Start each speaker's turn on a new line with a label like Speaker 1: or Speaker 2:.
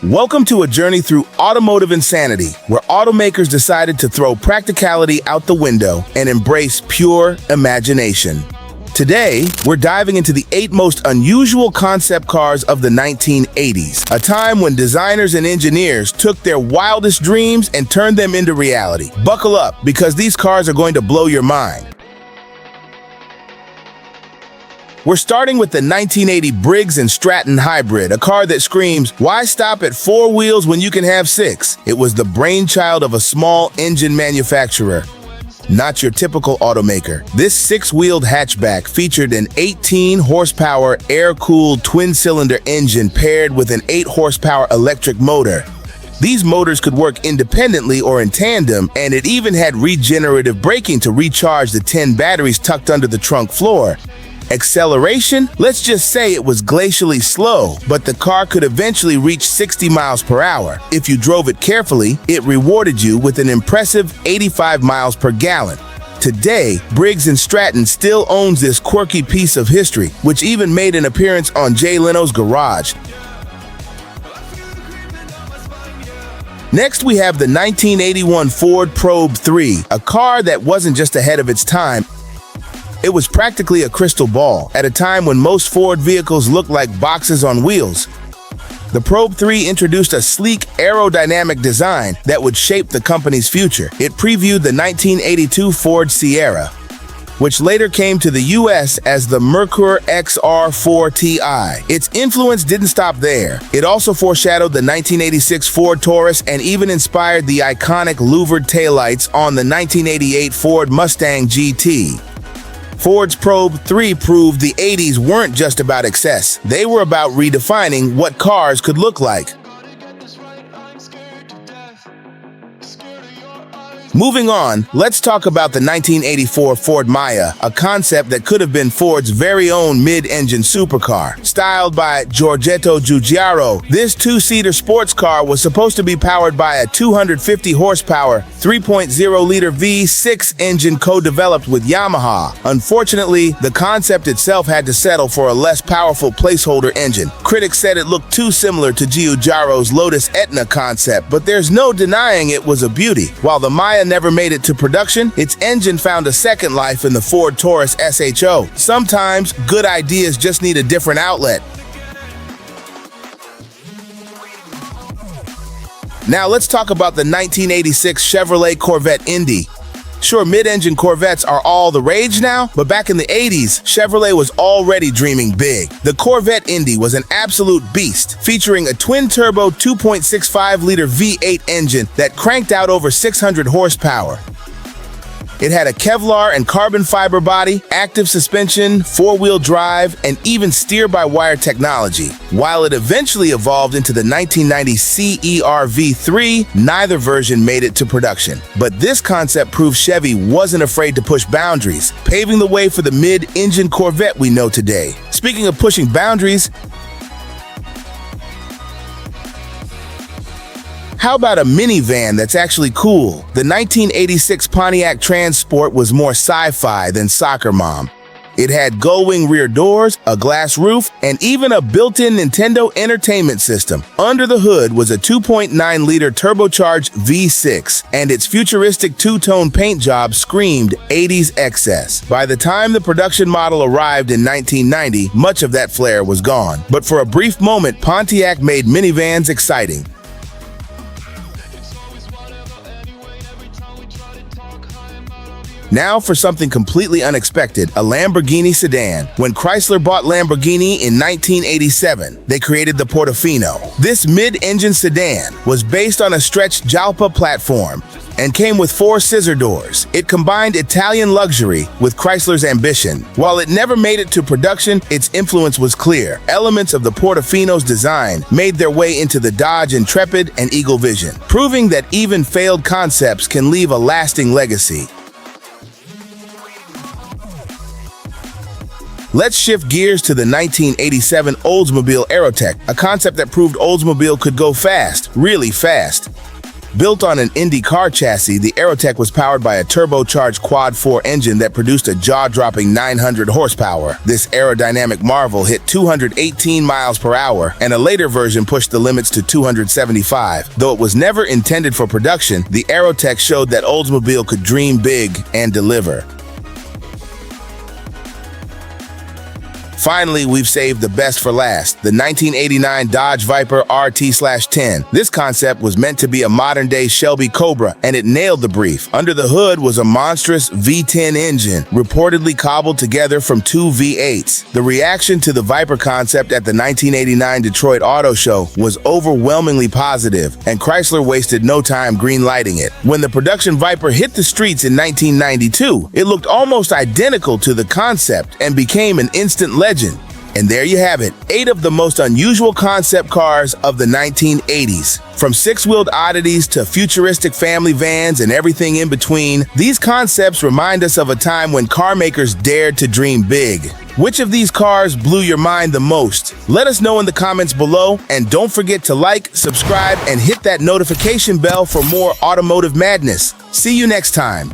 Speaker 1: Welcome to a journey through automotive insanity, where automakers decided to throw practicality out the window and embrace pure imagination. Today, we're diving into the 8 most unusual concept cars of the 1980s, a time when designers and engineers took their wildest dreams and turned them into reality. Buckle up, because these cars are going to blow your mind. We're starting with the 1980 Briggs & Stratton Hybrid, a car that screams, "Why stop at 4 wheels when you can have 6?" It was the brainchild of a small engine manufacturer, not your typical automaker. This 6-wheeled hatchback featured an 18-horsepower air-cooled twin-cylinder engine paired with an 8-horsepower electric motor. These motors could work independently or in tandem, and it even had regenerative braking to recharge the 10 batteries tucked under the trunk floor. Acceleration? Let's just say it was glacially slow, but the car could eventually reach 60 miles per hour. If you drove it carefully, it rewarded you with an impressive 85 miles per gallon. Today, Briggs & Stratton still owns this quirky piece of history, which even made an appearance on Jay Leno's Garage. Next, we have the 1981 Ford Probe 3, a car that wasn't just ahead of its time. It was practically a crystal ball, at a time when most Ford vehicles looked like boxes on wheels. The Probe 3 introduced a sleek, aerodynamic design that would shape the company's future. It previewed the 1982 Ford Sierra, which later came to the US as the Mercury XR4 Ti. Its influence didn't stop there. It also foreshadowed the 1986 Ford Taurus and even inspired the iconic louvered taillights on the 1988 Ford Mustang GT. Ford's Probe 3 proved the 80s weren't just about excess. They were about redefining what cars could look like. Moving on, let's talk about the 1984 Ford Maya, a concept that could have been Ford's very own mid-engine supercar. Styled by Giorgetto Giugiaro, this 2-seater sports car was supposed to be powered by a 250-horsepower, 3.0-liter V6 engine co-developed with Yamaha. Unfortunately, the concept itself had to settle for a less powerful placeholder engine. Critics said it looked too similar to Giugiaro's Lotus Etna concept, but there's no denying it was a beauty. While the Maya never made it to production, its engine found a second life in the Ford Taurus SHO. Sometimes, good ideas just need a different outlet. Now let's talk about the 1986 Chevrolet Corvette Indy. Sure, mid-engine Corvettes are all the rage now, but back in the 80s, Chevrolet was already dreaming big. The Corvette Indy was an absolute beast, featuring a twin-turbo 2.65-liter V8 engine that cranked out over 600 horsepower. It had a Kevlar and carbon fiber body, active suspension, 4-wheel drive, and even steer-by-wire technology. While it eventually evolved into the 1990 CER V3, neither version made it to production. But this concept proved Chevy wasn't afraid to push boundaries, paving the way for the mid-engine Corvette we know today. Speaking of pushing boundaries, how about a minivan that's actually cool? The 1986 Pontiac Transport was more sci-fi than Soccer Mom. It had gull-wing rear doors, a glass roof, and even a built-in Nintendo Entertainment System. Under the hood was a 2.9-liter turbocharged V6, and its futuristic two-tone paint job screamed 80s excess. By the time the production model arrived in 1990, much of that flair was gone. But for a brief moment, Pontiac made minivans exciting. Now for something completely unexpected, a Lamborghini sedan. When Chrysler bought Lamborghini in 1987, they created the Portofino. This mid-engine sedan was based on a stretched Jalpa platform and came with 4 scissor doors. It combined Italian luxury with Chrysler's ambition. While it never made it to production, its influence was clear. Elements of the Portofino's design made their way into the Dodge Intrepid and Eagle Vision, proving that even failed concepts can leave a lasting legacy. Let's shift gears to the 1987 Oldsmobile Aerotech, a concept that proved Oldsmobile could go fast, really fast. Built on an Indy car chassis, the Aerotech was powered by a turbocharged quad-4 engine that produced a jaw-dropping 900 horsepower. This aerodynamic marvel hit 218 miles per hour, and a later version pushed the limits to 275. Though it was never intended for production, the Aerotech showed that Oldsmobile could dream big and deliver. Finally, we've saved the best for last, the 1989 Dodge Viper RT/10. This concept was meant to be a modern-day Shelby Cobra, and it nailed the brief. Under the hood was a monstrous V10 engine, reportedly cobbled together from two V8s. The reaction to the Viper concept at the 1989 Detroit Auto Show was overwhelmingly positive, and Chrysler wasted no time green-lighting it. When the production Viper hit the streets in 1992, it looked almost identical to the concept and became an instant legend. And there you have it, 8 of the most unusual concept cars of the 1980s. From six-wheeled oddities to futuristic family vans and everything in between, these concepts remind us of a time when car makers dared to dream big. Which of these cars blew your mind the most? Let us know in the comments below, and don't forget to like, subscribe, and hit that notification bell for more automotive madness. See you next time.